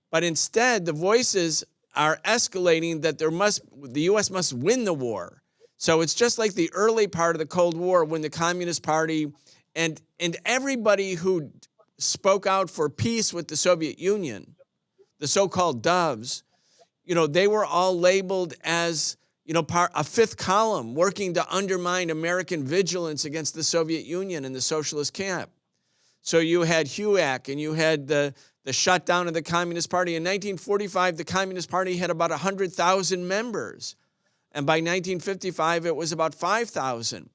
But instead, the voices are escalating that the U.S. must win the war. So it's just like the early part of the Cold War when the Communist Party and everybody who spoke out for peace with the Soviet Union, the so-called doves, they were all labeled as, a fifth column working to undermine American vigilance against the Soviet Union and the socialist camp. So you had HUAC and you had the shutdown of the Communist Party. In 1945, the Communist Party had about 100,000 members. And by 1955, it was about 5,000.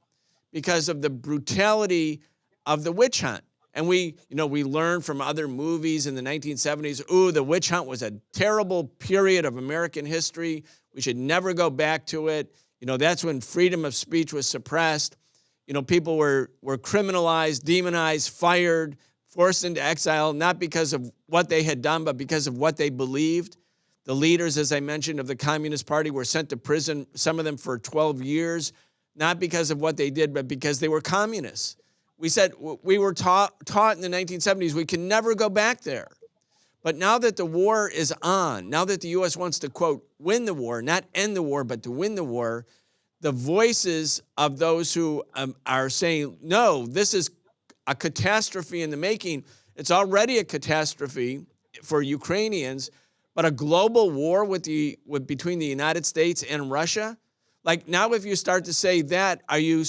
because of the brutality of the witch hunt. And we learned from other movies in the 1970s, the witch hunt was a terrible period of American history. We should never go back to it. That's when freedom of speech was suppressed. People were criminalized, demonized, fired, forced into exile, not because of what they had done, but because of what they believed. The leaders, as I mentioned, of the Communist Party were sent to prison, some of them for 12 years, not because of what they did, but because they were communists. We were taught in the 1970s, we can never go back there. But now that the war is on, now that the U.S. wants to, quote, win the war, not end the war, but to win the war, the voices of those who are saying, no, this is a catastrophe in the making. It's already a catastrophe for Ukrainians, but a global war between the United States and Russia? Like, now if you start to say that, are you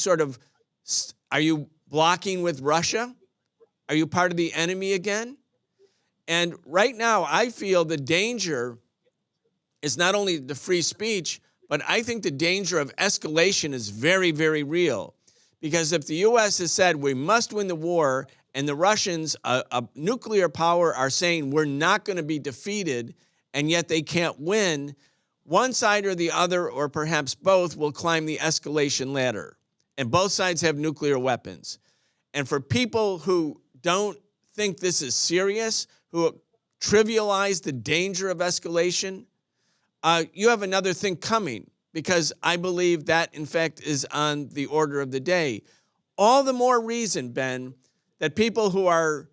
blocking with Russia? Are you part of the enemy again? And right now, I feel the danger is not only the free speech, but I think the danger of escalation is very, very real. Because if the U.S. has said we must win the war, and the Russians, a nuclear power, are saying we're not going to be defeated, and yet they can't win, one side or the other, or perhaps both, will climb the escalation ladder. And both sides have nuclear weapons. And for people who don't think this is serious, who trivialize the danger of escalation, you have another thing coming, because I believe that, in fact, is on the order of the day. All the more reason, Ben, that people who are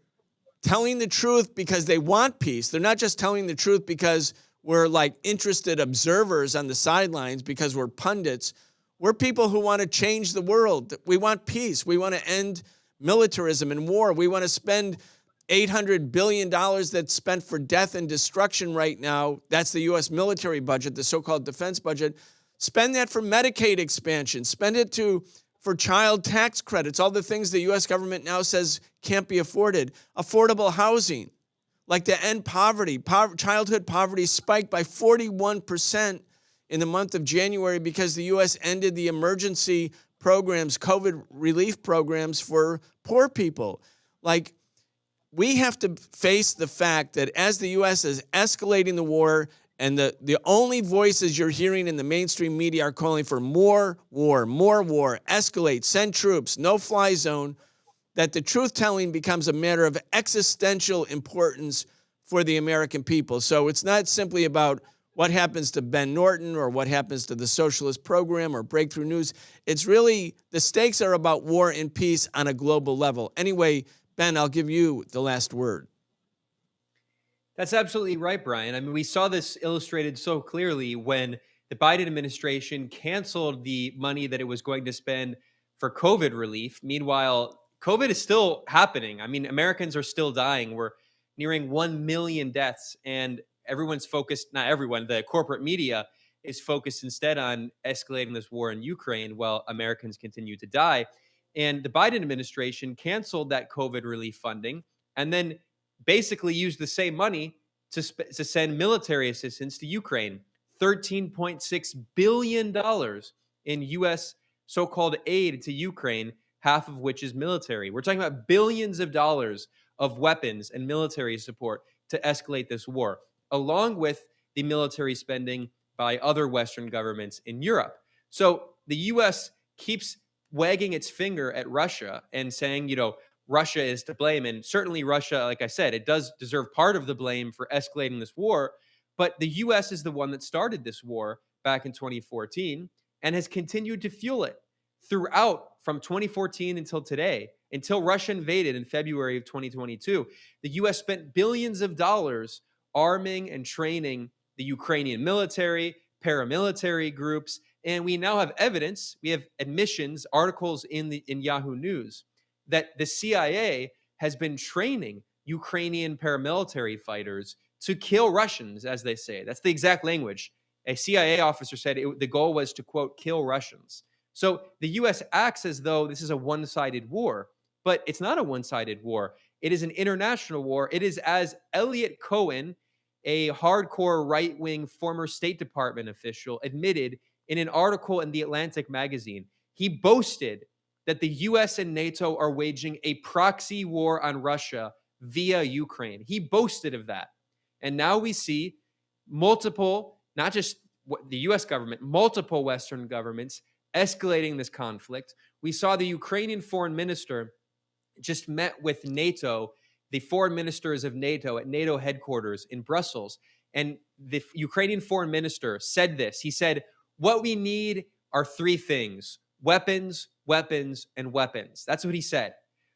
telling the truth because they want peace, they're not just telling the truth because we're like interested observers on the sidelines, because we're pundits. We're people who want to change the world. We want peace. We want to end militarism and war. We want to spend $800 billion that's spent for death and destruction right now. That's the U.S. military budget, the so-called defense budget. Spend that for Medicaid expansion. Spend it for child tax credits, all the things the U.S. government now says can't be afforded. Affordable housing, like to end poverty. Childhood poverty spiked by 41% in the month of January because the U.S. ended the emergency programs, COVID relief programs for poor people. Like, we have to face the fact that as the U.S. is escalating the war, and the only voices you're hearing in the mainstream media are calling for more war, escalate, send troops, no-fly zone, that the truth-telling becomes a matter of existential importance for the American people. So it's not simply about what happens to Ben Norton or what happens to the Socialist program or Breakthrough News. It's really, the stakes are about war and peace on a global level. Anyway, Ben, I'll give you the last word. That's absolutely right, Brian. I mean, we saw this illustrated so clearly when the Biden administration canceled the money that it was going to spend for COVID relief. Meanwhile, COVID is still happening. I mean, Americans are still dying. We're nearing 1 million deaths, and everyone's focused, not everyone, the corporate media is focused instead on escalating this war in Ukraine while Americans continue to die. And the Biden administration canceled that COVID relief funding and then basically used the same money to send military assistance to Ukraine. $13.6 billion in U.S. so-called aid to Ukraine, half of which is military. We're talking about billions of dollars of weapons and military support to escalate this war, along with the military spending by other Western governments in Europe. So the U.S. keeps wagging its finger at Russia and saying, Russia is to blame. And certainly Russia, like I said, it does deserve part of the blame for escalating this war. But the U.S. is the one that started this war back in 2014 and has continued to fuel it throughout from 2014 until today, until Russia invaded in February of 2022. The U.S. spent billions of dollars arming and training the Ukrainian military, paramilitary groups, and we now have evidence, we have admissions, articles in Yahoo News, that the CIA has been training Ukrainian paramilitary fighters to kill Russians, as they say. That's the exact language. A CIA officer said the goal was to, quote, kill Russians. So the U.S. acts as though this is a one-sided war, but it's not a one-sided war. It is an international war. It is, as Elliot Cohen, a hardcore right-wing former State Department official, admitted in an article in The Atlantic magazine. He boasted that the US and NATO are waging a proxy war on Russia via Ukraine. He boasted of that. And now we see multiple, not just the US government, multiple Western governments escalating this conflict. We saw the Ukrainian foreign minister just met with NATO, the foreign ministers of NATO at NATO headquarters in Brussels. And the Ukrainian foreign minister said this. He said, what we need are three things: weapons, weapons, and weapons. That's what he said.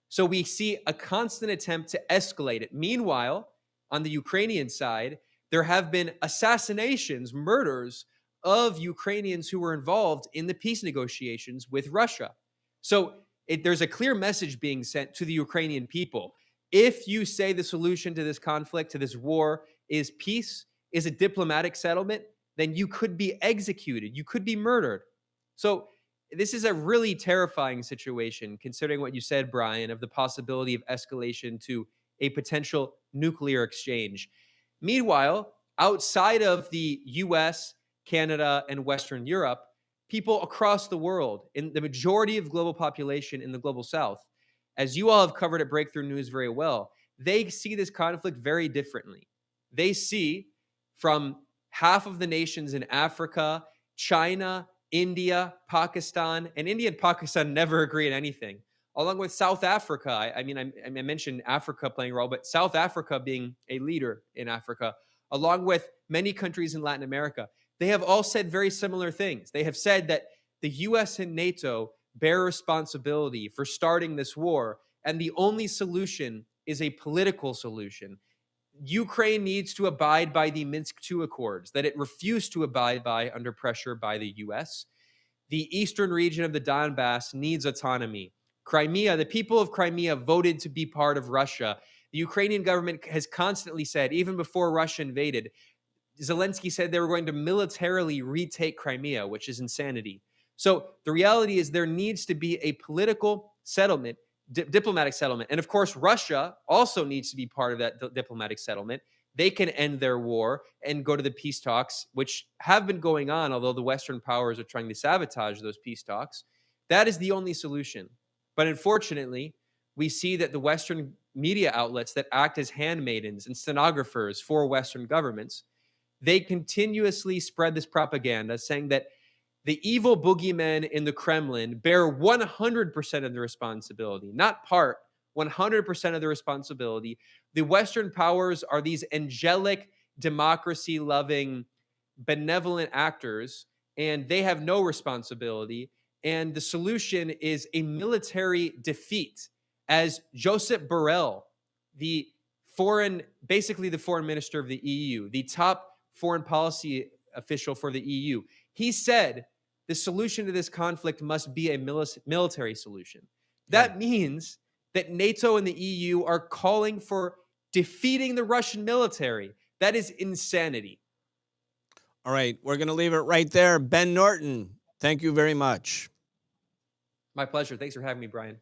So we see a constant attempt to escalate it. Meanwhile, on the Ukrainian side, there have been assassinations, murders of Ukrainians who were involved in the peace negotiations with Russia. So there's a clear message being sent to the Ukrainian people. If you say the solution to this conflict, to this war, is peace, is a diplomatic settlement, then you could be executed. You could be murdered. So this is a really terrifying situation, considering what you said, Brian, of the possibility of escalation to a potential nuclear exchange. Meanwhile, outside of the US, Canada, and Western Europe, people across the world, in the majority of global population in the global south, as you all have covered at Breakthrough News very well, they see this conflict very differently. They see from half of the nations in Africa, China, India, Pakistan, and India and Pakistan never agree on anything, along with South Africa. I mentioned Africa playing a role, but South Africa being a leader in Africa, along with many countries in Latin America. They have all said very similar things. They have said that the US and NATO bear responsibility for starting this war, and the only solution is a political solution. Ukraine needs to abide by the Minsk II Accords that it refused to abide by under pressure by the US. The eastern region of the Donbass needs autonomy. Crimea, the people of Crimea voted to be part of Russia. The Ukrainian government has constantly said, even before Russia invaded, Zelensky said they were going to militarily retake Crimea, which is insanity. So the reality is there needs to be a political settlement, diplomatic settlement. And of course, Russia also needs to be part of that diplomatic settlement. They can end their war and go to the peace talks, which have been going on, although the Western powers are trying to sabotage those peace talks. That is the only solution. But unfortunately, we see that the Western media outlets that act as handmaidens and stenographers for Western governments, they continuously spread this propaganda saying that the evil boogeymen in the Kremlin bear 100% of the responsibility, not part, 100% of the responsibility. The Western powers are these angelic, democracy-loving, benevolent actors, and they have no responsibility. And the solution is a military defeat, as Joseph Borrell, basically the foreign minister of the EU, the top foreign policy official for the EU, he said the solution to this conflict must be a military solution. That means that NATO and the EU are calling for defeating the Russian military. That is insanity. All right, we're going to leave it right there. Ben Norton, thank you very much. My pleasure. Thanks for having me, Brian.